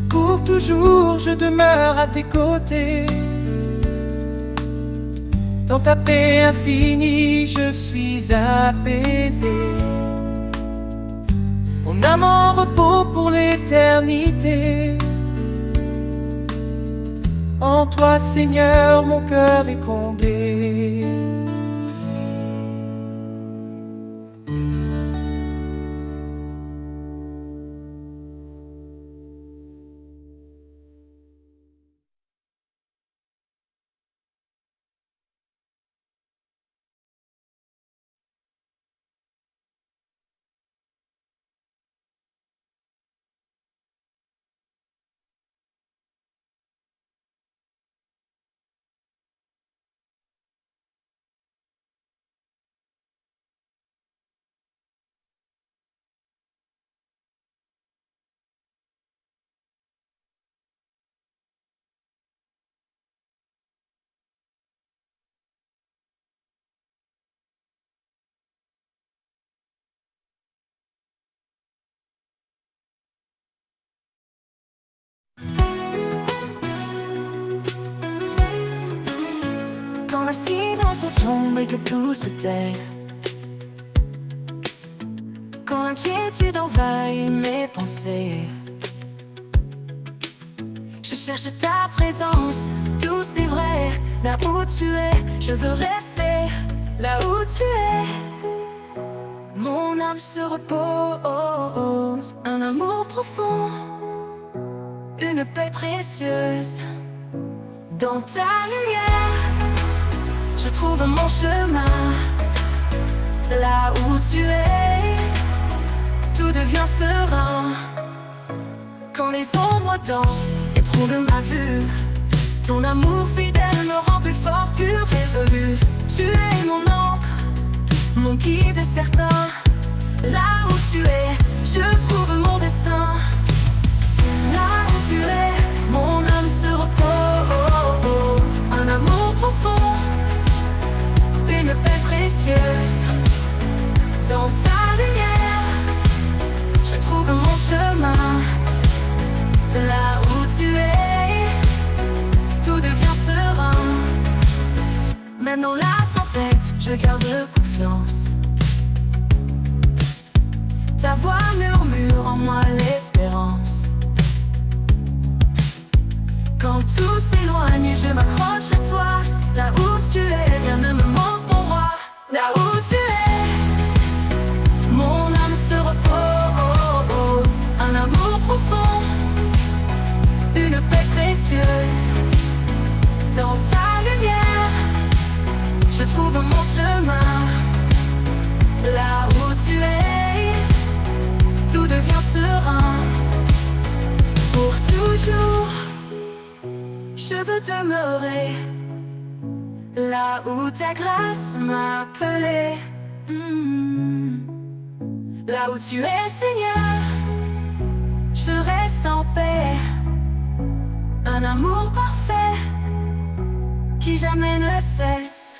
Pour toujours, je demeure à tes côtés. Dans ta paix infinie, je suis apaisé. Mon âme en repos pour l'éternité. En toi, Seigneur, mon cœur est comblé. Quand le silence tombe et que tout se tait, quand l'inquiétude envahit mes pensées, je cherche ta présence, tout c'est vrai. Là où tu es, je veux rester. Là où tu es, mon âme se repose. Un amour profond, une paix précieuse. Dans ta lumière, je trouve mon chemin. Là où tu es, tout devient serein. Quand les ombres dansent et troublent ma vue, ton amour fidèle me rend plus fort, plus résolu. Tu es mon encre, mon guide certain. Là où tu es, je trouve mon destin. Là où tu es, mon âme se repose. Un amour profond, une paix précieuse. Dans ta lumière, je trouve mon chemin. Là où tu es, tout devient serein. Même dans la tempête, je garde confiance. Ta voix murmure en moi l'espérance. Quand tout s'éloigne, je m'accroche à toi. Là où tu es, rien ne me manque, mon roi. Là où tu es, mon âme se repose. Un amour profond, une paix précieuse. Dans ta lumière, je trouve mon chemin. Là où tu es, tout devient serein. Pour toujours, je veux demeurer là où ta grâce m'a appelé. Là où tu es, Seigneur, je reste en paix. Un amour parfait qui jamais ne cesse.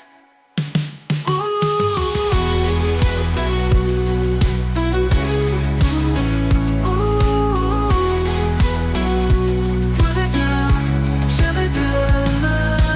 Tout devient, je veux demeurer.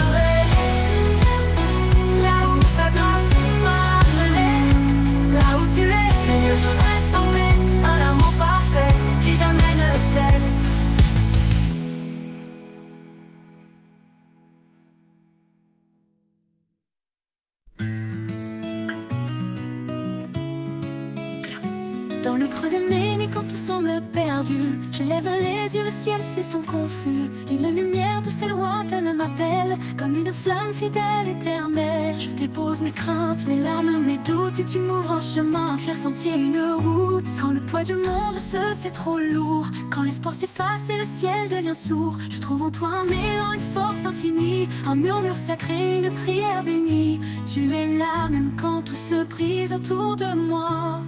creux de mes nuits quand tout semble perdu, je lève les yeux, le ciel s'estompe confus. Une lumière douce et lointaine m'appelle, comme une flamme fidèle éternelle. Je dépose mes craintes, mes larmes, mes doutes, et tu m'ouvres un chemin, un clair sentier, une route. Quand le poids du monde se fait trop lourd, quand l'espoir s'efface et le ciel devient sourd, je trouve en toi un élan, une force infinie, un murmure sacré, une prière bénie. Tu es là même quand tout se brise autour de moi.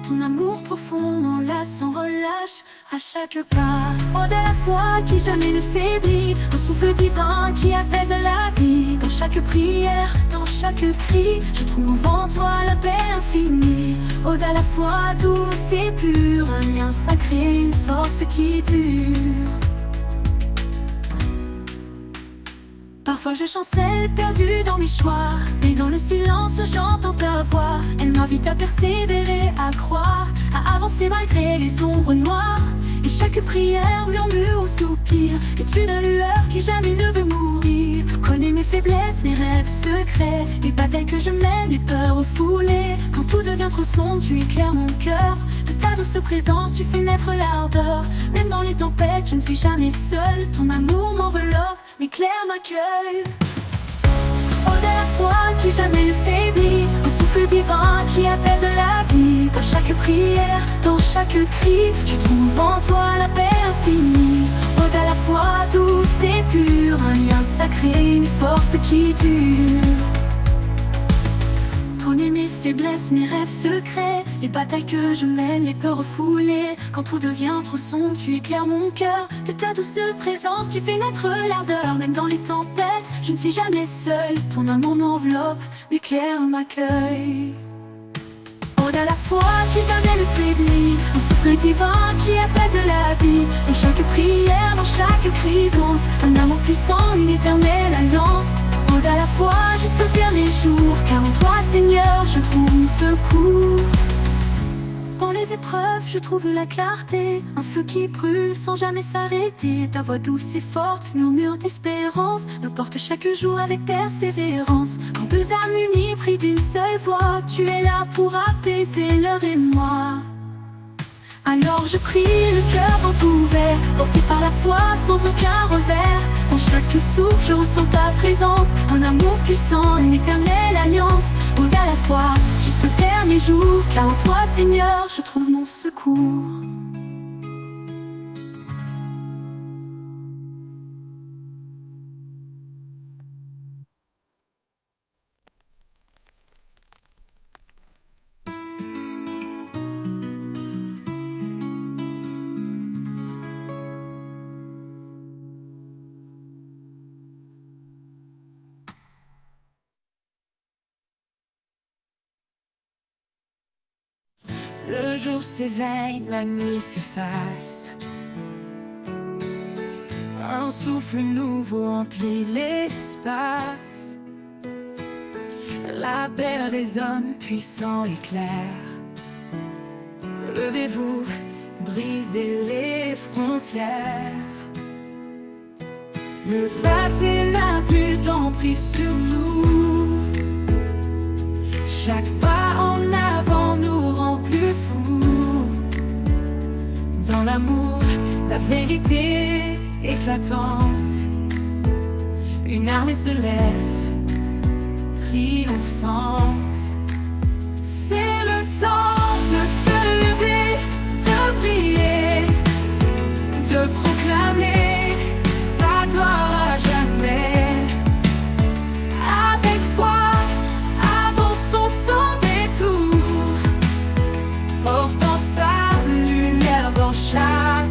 Ton amour profond m'enlace sans relâche à chaque pas. Ode à la foi qui jamais ne faiblit, un souffle divin qui apaise la vie. Dans chaque prière, dans chaque cri, je trouve en toi la paix infinie. Ode à la foi douce et pure, un lien sacré, une force qui dure. Parfois je chancelle, perdue dans mes choix, mais dans le silence j'entends ta voix. Elle m'invite à persévérer, à croire, à avancer malgré les ombres noires. Et chaque prière, murmure ou soupir est une lueur qui jamais ne veut mourir. Connais mes faiblesses, mes rêves secrets, les batailles que je mène, les peurs refoulées. Quand tout devient trop sombre, tu éclaires mon cœur. De ta douce présence, tu fais naître l'ardeur. Même dans les tempêtes, je ne suis jamais seule. Ton amour m'enveloppe, m'éclaire, m'accueille. Ode à la foi qui jamais ne faiblit, un souffle divin qui apaise la vie. Dans chaque prière, dans chaque cri, je trouve en toi la paix infinie. Ode à la foi douce et pure, un lien sacré, une force qui dure. Connais mes faiblesses, mes rêves secrets, les batailles que je mène, les peurs refoulées. Quand tout devient trop sombre, tu éclaires mon cœur. De ta douce présence, tu fais naître l'ardeur. Même dans les tempêtes, je ne suis jamais seule. Ton amour m'enveloppe, m'éclaire, m'accueille. Ode à la foi qui jamais ne faiblit, un souffle divin qui apaise la vie. Dans chaque prière, dans chaque crise, un amour puissant, une éternelle alliance. Ode à la foi jusqu'au dernier jour, car en toi Seigneur je trouve mon secours. Dans les épreuves je trouve la clarté, un feu qui brûle sans jamais s'arrêter. Ta voix douce et forte, murmure d'espérance, me porte chaque jour avec persévérance. Quand deux âmes unies prient d'une seule voix, tu es là pour apaiser leur émoi. Alors je prie le cœur grand ouvert, porté par la foi sans aucun revers. Dans chaque souffle je ressens ta présence, un amour puissant, une éternelle alliance. Ode à la foi jusqu'au dernier jour, car en toi Seigneur je trouve mon secours. Le jour s'éveille, la nuit s'efface. Un souffle nouveau emplit l'espace. La paix résonne, puissant et clair. Levez-vous, brisez les frontières. Le passé n'a plus d'emprise sur nous. Chaque pas en avant nous rend plus fous. Dans l'amour, la vérité éclatante, une armée se lève, triomphante. C'est le temps de se lever, de briller, de proclamer sa gloire à jamais. Avec foi, avançons sans détour, portant sa lumière dans chaque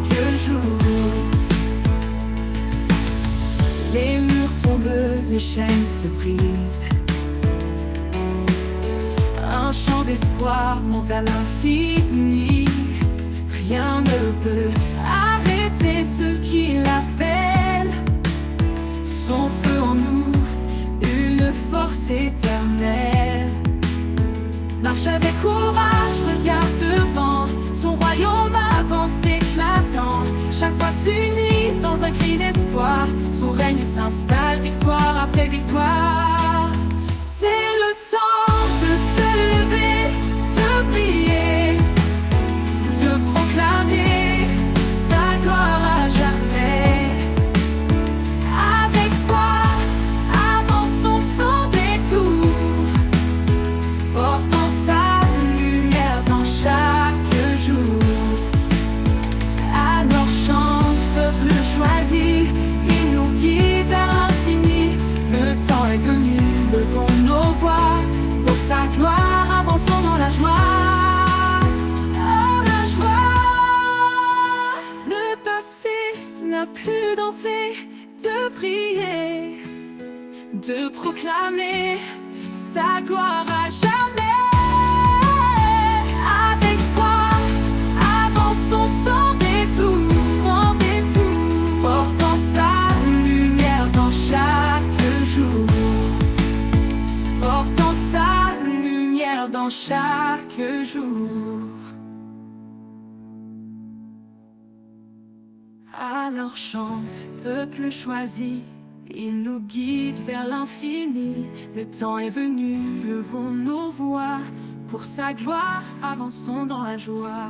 jour. Les murs tombent, les chaînes se brisent. Un chant d'espoir monte à l'infini. Rien ne peut arrêter ceux qui l'appellent. Son feu en nous, une force éternelle. Marche avec courage, regarde devant. Son royaume avance éclatant. Chaque fois s'unit dans un cri d'espoir. Son règne s'installe, victoire après victoire. C'est le temps de se lever, de briller, d'enfer, de prier, de proclamer sa gloire à jamais. Avec foi, avançons sans détour, portant sa lumière dans chaque jour, portant sa lumière dans chaque jour. Alors chante, peuple choisi, il nous guide vers l'infini. Le temps est venu, levons nos voix, pour sa gloire, avançons dans la joie.